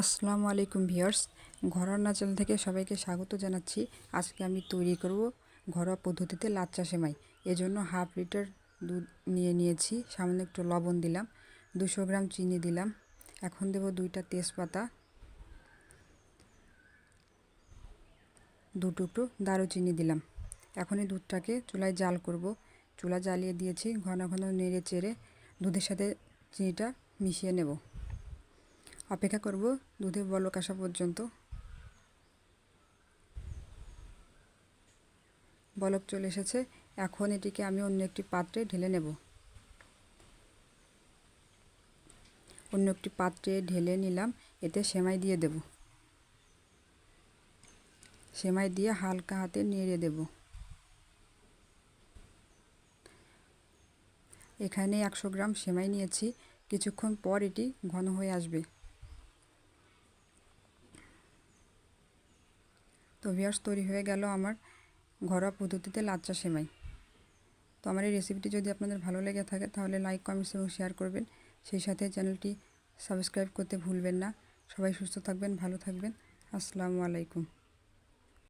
আসসালামু আলাইকুম ভিউয়ার্স, ঘরোয়া রান্না চ্যানেল থেকে সবাইকে স্বাগত জানাচ্ছি। আজকে আমি তৈরি করব ঘরোয়া পদ্ধতিতে লাচ্চা সেমাই। এজন্য হাফ লিটার দুধ নিয়েছি, সামান্য একটু লবণ দিলাম, 200 গ্রাম চিনি দিলাম, এখন দেব 2টা তেজপাতা, 2 টুকরো দারুচিনি দিলাম। এখন এই দুধটাকে চুলায় জাল করব। চুলা জ্বালিয়ে দিয়েছি, ঘন ঘন নেড়ে চেড়ে দুধের সাথে চিনিটা মিশিয়ে নেব। অপেক্ষা করব দুধে বলক আসা পর্যন্ত। বলক চলে এসেছে, এখন এটিকে আমি অন্য একটি পাত্রে ঢেলে নেব। অন্য একটি পাত্রে ঢেলে নিলাম, এতে সেমাই দিয়ে দেব। সেমাই দিয়ে হালকা হাতে নেড়ে দেব। এখানে 100 গ্রাম সেমাই নিয়েছি, কিছুক্ষণ পর এটি ঘন হয়ে আসবে। তো ভিউয়ার্স, তৈরি হয়ে গেল আমার ঘরোয়া পদ্ধতিতে লাচ্চা সেমাই। তো আমার এই রেসিপিটি যদি আপনাদের ভালো লেগে থাকে তাহলে লাইক, কমেন্টস এবং শেয়ার করবেন। সেই সাথে চ্যানেলটি সাবস্ক্রাইব করতে ভুলবেন না। সবাই সুস্থ থাকবেন, ভালো থাকবেন। আসসালামু আলাইকুম।